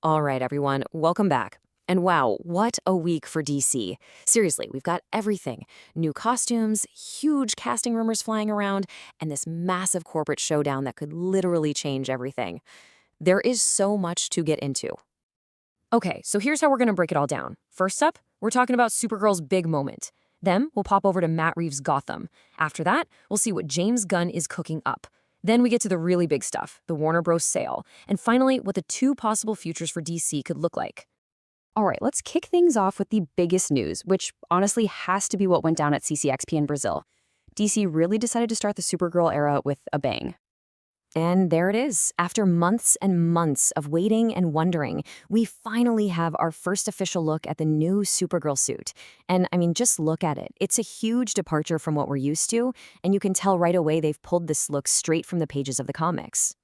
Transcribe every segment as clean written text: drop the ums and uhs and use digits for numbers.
All right, everyone, welcome back. And wow, what a week for DC. Seriously, we've got everything. New costumes, huge casting rumors flying around, and this massive corporate showdown that could literally change everything. There is so much to get into. Okay, so here's how we're going to break it all down. First up, we're talking about Supergirl's big moment. Then we'll pop over to Matt Reeves' Gotham. After that, we'll see what James Gunn is cooking up. Then we get to the really big stuff, the Warner Bros. Sale, and finally, what the two possible futures for DC could look like. All right, let's kick things off with the biggest news, which honestly has to be what went down at CCXP in Brazil. DC really decided to start the Supergirl era with a bang. And there it is. After months and months of waiting and wondering, we finally have our first official look at the new Supergirl suit. And I mean, just look at it. It's a huge departure from what we're used to, and you can tell right away they've pulled this look straight from the pages of the comics.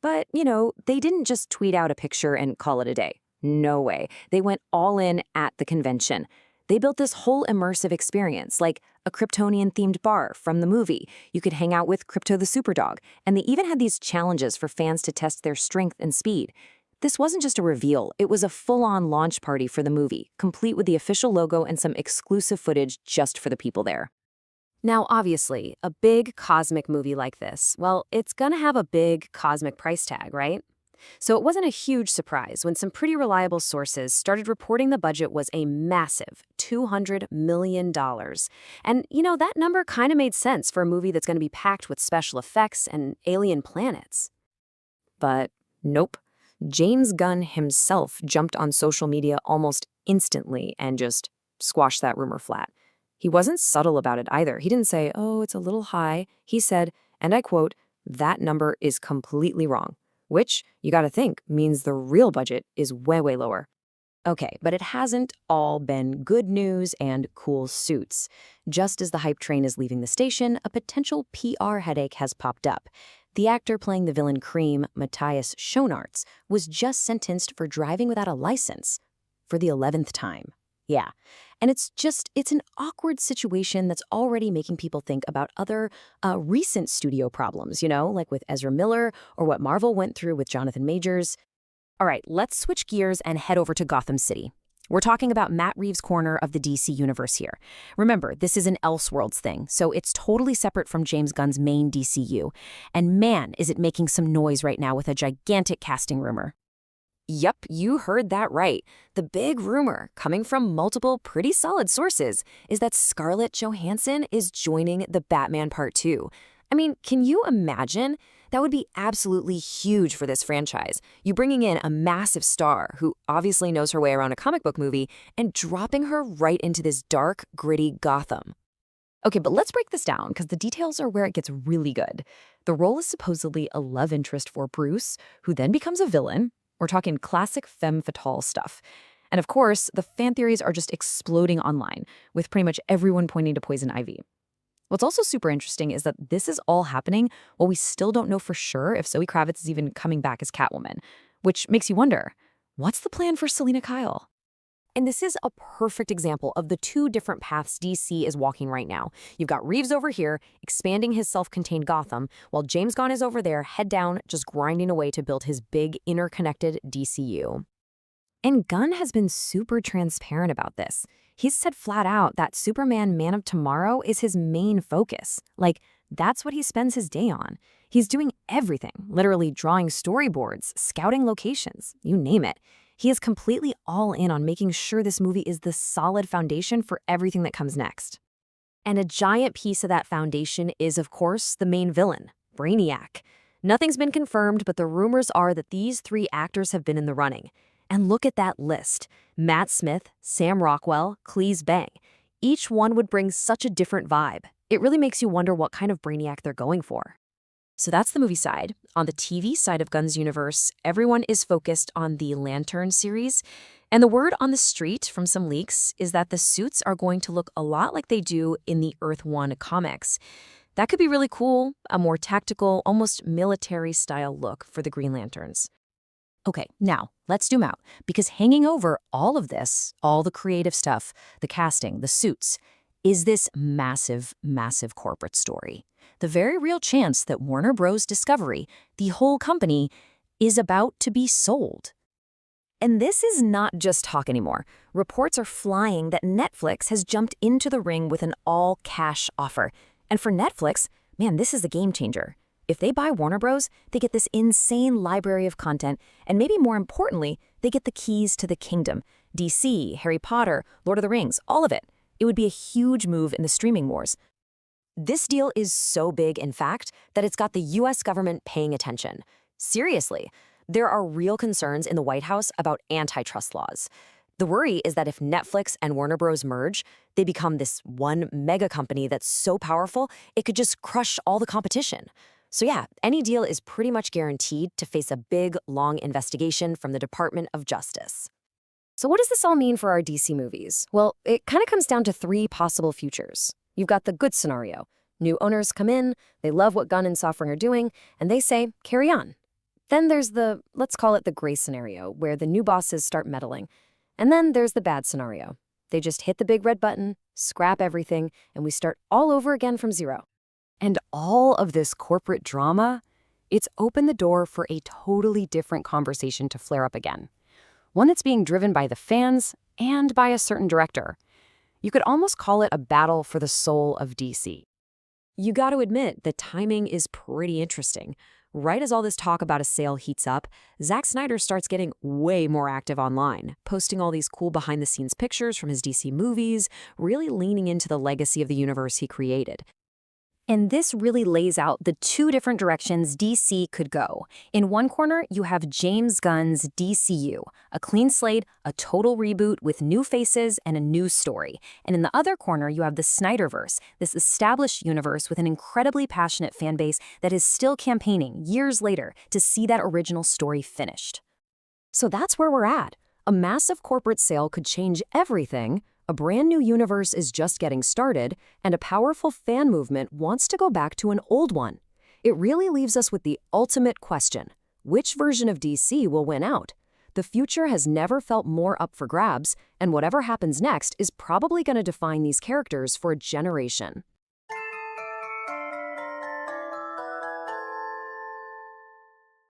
But, they didn't just tweet out a picture and call it a day. No way. They went all in at the convention. They built this whole immersive experience, like a Kryptonian-themed bar from the movie. You could hang out with Krypto the Superdog, and they even had these challenges for fans to test their strength and speed. This wasn't just a reveal, it was a full-on launch party for the movie, complete with the official logo and some exclusive footage just for the people there. Now, obviously, a big cosmic movie like this, well, it's gonna have a big cosmic price tag, right? So it wasn't a huge surprise when some pretty reliable sources started reporting the budget was a massive $200 million. And, that number kind of made sense for a movie that's going to be packed with special effects and alien planets. But nope. James Gunn himself jumped on social media almost instantly and just squashed that rumor flat. He wasn't subtle about it either. He didn't say, oh, it's a little high. He said, and I quote, that number is completely wrong. Which, you gotta think, means the real budget is way, way lower. Okay, but it hasn't all been good news and cool suits. Just as the hype train is leaving the station, a potential PR headache has popped up. The actor playing the villain Cream, Matthias Schoenaerts, was just sentenced for driving without a license for the 11th time. Yeah. And it's an awkward situation that's already making people think about other recent studio problems, like with Ezra Miller or what Marvel went through with Jonathan Majors. All right, let's switch gears and head over to Gotham City. We're talking about Matt Reeves' corner of the DC universe here. Remember, this is an Elseworlds thing, so it's totally separate from James Gunn's main DCU. And man, is it making some noise right now with a gigantic casting rumor. Yep, you heard that right. The big rumor, coming from multiple pretty solid sources, is that Scarlett Johansson is joining the Batman Part 2. I mean, can you imagine? That would be absolutely huge for this franchise. You bringing in a massive star who obviously knows her way around a comic book movie and dropping her right into this dark, gritty Gotham. Okay, but let's break this down because the details are where it gets really good. The role is supposedly a love interest for Bruce, who then becomes a villain. We're talking classic femme fatale stuff. And of course, the fan theories are just exploding online, with pretty much everyone pointing to Poison Ivy. What's also super interesting is that this is all happening while we still don't know for sure if Zoe Kravitz is even coming back as Catwoman, which makes you wonder, what's the plan for Selena Kyle? And this is a perfect example of the two different paths DC is walking right now. You've got Reeves over here, expanding his self-contained Gotham, while James Gunn is over there, head down, just grinding away to build his big, interconnected DCU. And Gunn has been super transparent about this. He's said flat out that Superman Man of Tomorrow is his main focus. Like, that's what he spends his day on. He's doing everything, literally drawing storyboards, scouting locations, you name it. He is completely all in on making sure this movie is the solid foundation for everything that comes next. And a giant piece of that foundation is, of course, the main villain, Brainiac. Nothing's been confirmed, but the rumors are that these three actors have been in the running. And look at that list. Matt Smith, Sam Rockwell, Cleese Bang. Each one would bring such a different vibe. It really makes you wonder what kind of Brainiac they're going for. So that's the movie side. On the TV side of Gunn's universe, everyone is focused on the Lantern series. And the word on the street from some leaks is that the suits are going to look a lot like they do in the Earth 1 comics. That could be really cool, a more tactical, almost military-style look for the Green Lanterns. Okay, now, let's zoom out, because hanging over all of this, all the creative stuff, the casting, the suits, is this massive, massive corporate story. The very real chance that Warner Bros. Discovery, the whole company, is about to be sold. And this is not just talk anymore. Reports are flying that Netflix has jumped into the ring with an all-cash offer. And for Netflix, man, this is a game changer. If they buy Warner Bros., they get this insane library of content, and maybe more importantly, they get the keys to the kingdom. DC, Harry Potter, Lord of the Rings, all of it. It would be a huge move in the streaming wars. This deal is so big, in fact, that it's got the US government paying attention. Seriously, there are real concerns in the White House about antitrust laws. The worry is that if Netflix and Warner Bros. Merge, they become this one mega company that's so powerful, it could just crush all the competition. So yeah, any deal is pretty much guaranteed to face a big, long investigation from the Department of Justice. So what does this all mean for our DC movies? Well, it kind of comes down to three possible futures. You've got the good scenario. New owners come in, they love what Gunn and Safran are doing, and they say, carry on. Then there's the, let's call it the gray scenario, where the new bosses start meddling. And then there's the bad scenario. They just hit the big red button, scrap everything, and we start all over again from zero. And all of this corporate drama, it's opened the door for a totally different conversation to flare up again. One that's being driven by the fans and by a certain director. You could almost call it a battle for the soul of DC. You got to admit, the timing is pretty interesting. Right as all this talk about a sale heats up, Zack Snyder starts getting way more active online, posting all these cool behind-the-scenes pictures from his DC movies, really leaning into the legacy of the universe he created. And this really lays out the two different directions DC could go. In one corner, you have James Gunn's DCU, a clean slate, a total reboot with new faces and a new story. And in the other corner, you have the Snyderverse, this established universe with an incredibly passionate fan base that is still campaigning years later to see that original story finished. So that's where we're at. A massive corporate sale could change everything. A brand new universe is just getting started, and a powerful fan movement wants to go back to an old one. It really leaves us with the ultimate question: which version of DC will win out? The future has never felt more up for grabs, and whatever happens next is probably going to define these characters for a generation.